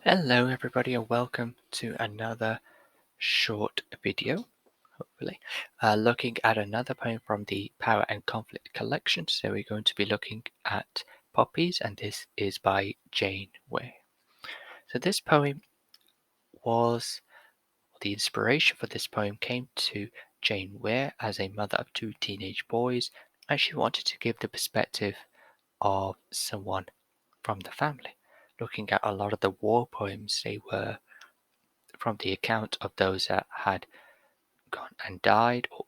Hello everybody and welcome to another short video, hopefully, looking at another poem from the Power and Conflict collection. So we're going to be looking at Poppies, and this is by Jane Weir. So this poem was, the inspiration for this poem came to Jane Weir as a mother of two teenage boys, and she wanted to give the perspective of someone from the family. Looking at a lot of the war poems, they were from the account of those that had gone and died, or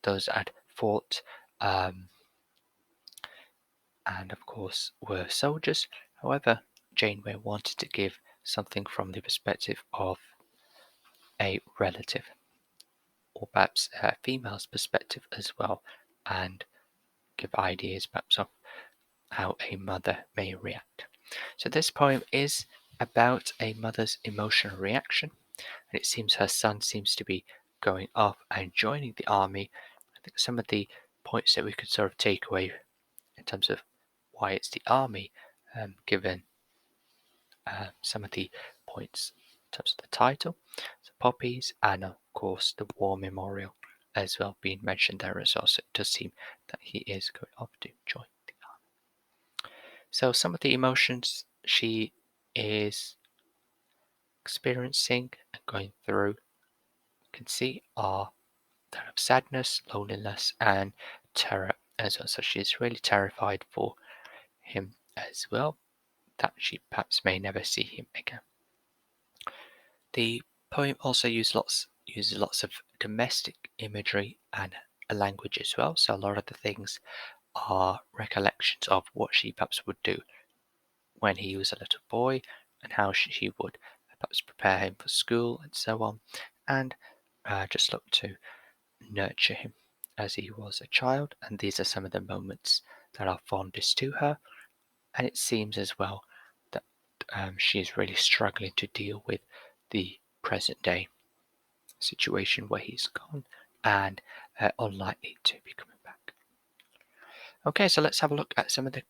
those that had fought, and of course were soldiers. However, Janeway wanted to give something from the perspective of a relative, or perhaps a female's perspective as well, and give ideas perhaps of how a mother may react. So this poem is about a mother's emotional reaction, and it seems her son seems to be going off and joining the army. I think some of the points that we could sort of take away in terms of why it's the army, given some of the points in terms of the title, so Poppies, and of course the war memorial as well being mentioned there as well. So it does seem that he is going off to join the army. So some of the emotions she is experiencing and going through, you can see, are that of sadness, loneliness, and terror as well. So she's really terrified for him as well, that she perhaps may never see him again. The poem also uses lots of domestic imagery and a language as well. So a lot of the things are recollections of what she perhaps would do when he was a little boy, and how she would perhaps prepare him for school and so on, and just look to nurture him as he was a child. And these are some of the moments that are fondest to her. And it seems as well that she is really struggling to deal with the present day situation where he's gone and unlikely to be coming back. Okay, so let's have a look at some of the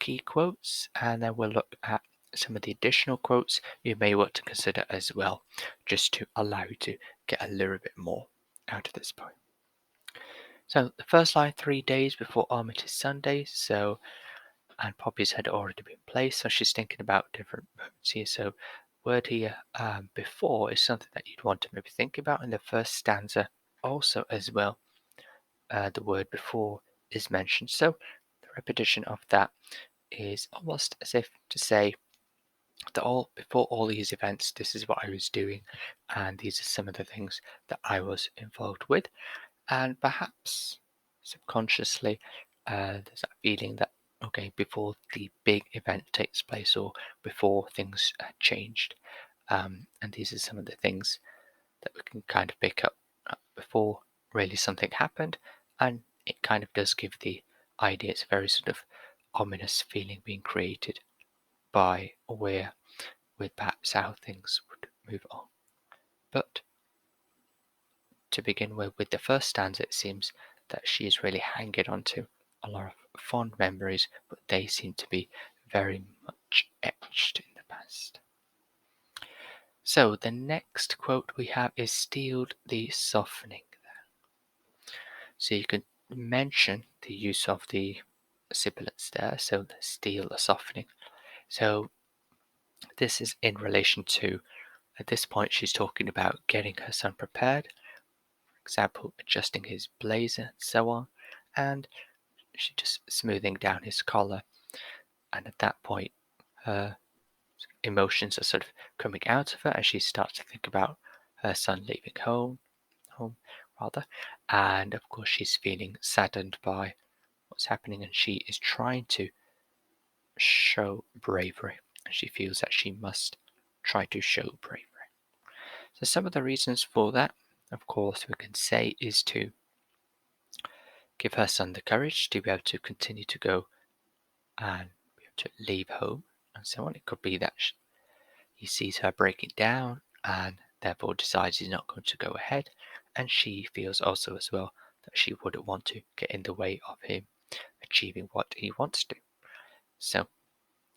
key quotes, and then we'll look at some of the additional quotes you may want to consider as well, just to allow you to get a little bit more out of this poem. So the first line, 3 days before Armistice Sunday. So, and Poppies had already been placed, so she's thinking about different moments here. So word here, before, is something that you'd want to maybe think about in the first stanza also as well. The word before is mentioned, so the repetition of that is almost as if to say that before all these events, this is what I was doing, and these are some of the things that I was involved with. And perhaps subconsciously, there's that feeling that, okay, before the big event takes place, or before things changed, and these are some of the things that we can kind of pick up before really something happened, and it kind of does give the idea, it's a very sort of ominous feeling being created by Weir with perhaps how things would move on. But to begin with the first stanza, it seems that she is really hanging on to a lot of fond memories, but they seem to be very much etched in the past. So the next quote we have is "Steeled the softening." So you can mention the use of the sibilants there, so the steel, the softening. So this is in relation to, at this point, she's talking about getting her son prepared, for example, adjusting his blazer and so on, and she just smoothing down his collar. And at that point, her emotions are sort of coming out of her as she starts to think about her son leaving home rather, and of course she's feeling saddened by what's happening, and she is trying to show bravery, and she feels that she must try to show bravery. So some of the reasons for that, of course, we can say is to give her son the courage to be able to continue to go and be able to leave home and so on. It could be that he sees her breaking down and therefore decides he's not going to go ahead, and she feels also as well that she wouldn't want to get in the way of him achieving what he wants to. So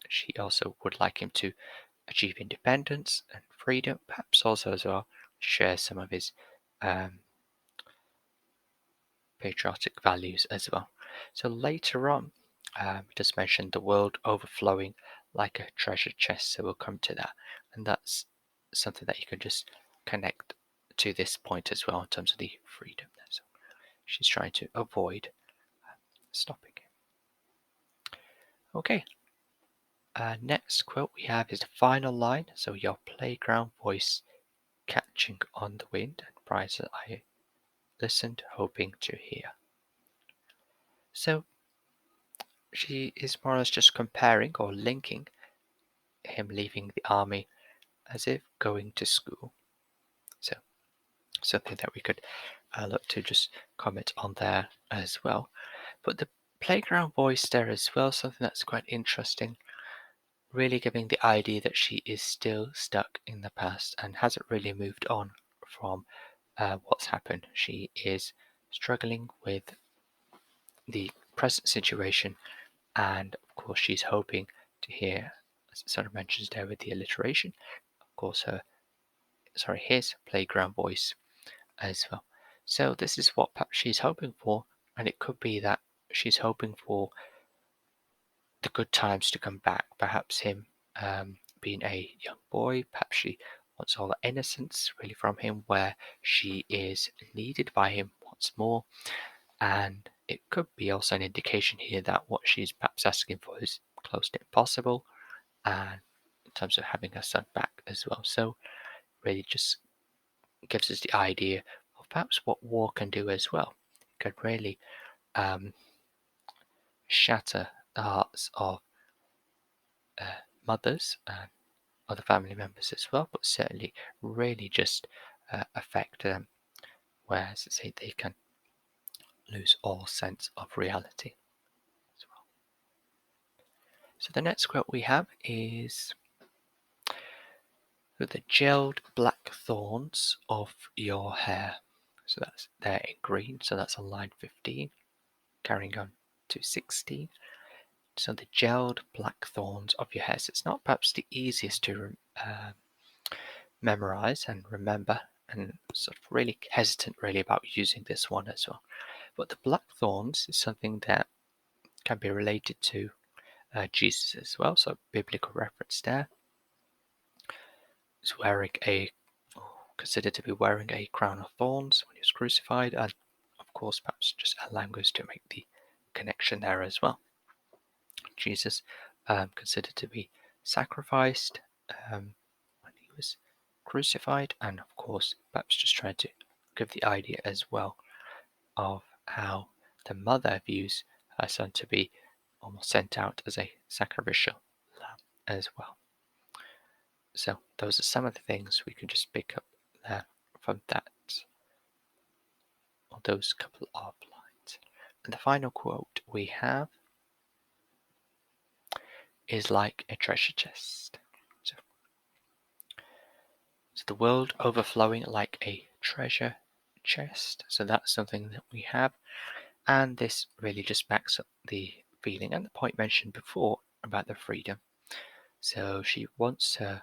she also would like him to achieve independence and freedom, perhaps also as well share some of his um, patriotic values as well. So later on, he just mentioned the world overflowing like a treasure chest. So we'll come to that, and that's something that you can just connect to this point as well in terms of the freedom. So she's trying to avoid stopping it. Okay. Next quote we have is the final line. So your playground voice catching on the wind, and prize that I listened, hoping to hear. So she is more or less just comparing or linking him leaving the army as if going to school. So something that we could look to just comment on there as well. But the playground voice there as well, something that's quite interesting, really giving the idea that she is still stuck in the past and hasn't really moved on from what's happened. She is struggling with the present situation, and of course, she's hoping to hear, as it sort of mentions there with the alliteration, of course, his playground voice as well. So this is what perhaps she's hoping for, and it could be that she's hoping for the good times to come back. Perhaps him being a young boy, perhaps she wants all the innocence really from him, where she is needed by him once more. And it could be also an indication here that what she's perhaps asking for is close to impossible, and in terms of having her son back as well. So really just gives us the idea of perhaps what war can do as well. It can really um, shatter the hearts of mothers and other family members as well, but certainly really just affect them, whereas say they can lose all sense of reality as well. So the next quote we have is the gelled black thorns of your hair. So that's there in green, so that's on line 15, carrying on to 16. So the gelled black thorns of your hair. So it's not perhaps the easiest to memorize and remember, and sort of really hesitant really about using this one as well. But the black thorns is something that can be related to Jesus as well. So biblical reference there. Is wearing considered to be wearing a crown of thorns when he was crucified, and of course perhaps just allowing us to make the connection there as well. Jesus considered to be sacrificed when he was crucified, and of course perhaps just trying to give the idea as well of how the mother views her son to be almost sent out as a sacrificial lamb as well. So those are some of the things we can just pick up there from that, or those couple of lines. And the final quote we have is like a treasure chest. So the world overflowing like a treasure chest. So that's something that we have. And this really just backs up the feeling and the point mentioned before about the freedom. So she wants her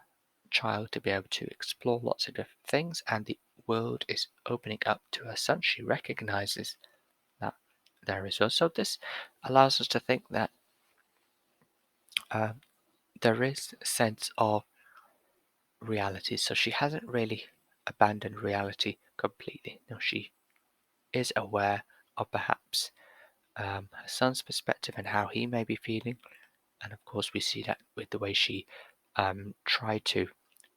child to be able to explore lots of different things, and the world is opening up to her son. She recognizes that there is well. So this allows us to think that um, there is a sense of reality. So she hasn't really abandoned reality completely. No, she is aware of perhaps her son's perspective and how he may be feeling. And of course, we see that with the way she tried to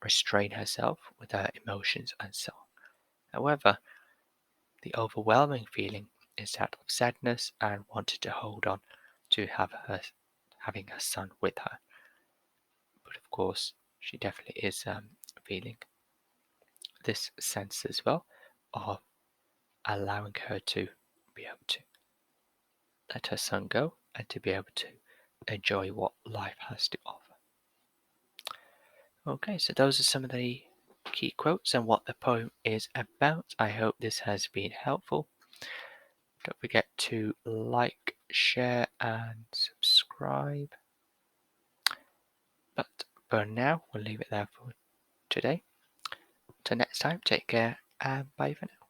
restrain herself with her emotions and so on. However, the overwhelming feeling is that of sadness and wanted to hold on to having her son with her. But of course, she definitely is feeling this sense as well of allowing her to be able to let her son go and to be able to enjoy what life has to offer. Okay, so those are some of the key quotes and what the poem is about. I hope this has been helpful. Don't forget to like, share, and subscribe. But for now, we'll leave it there for today. Till next time, take care and bye for now.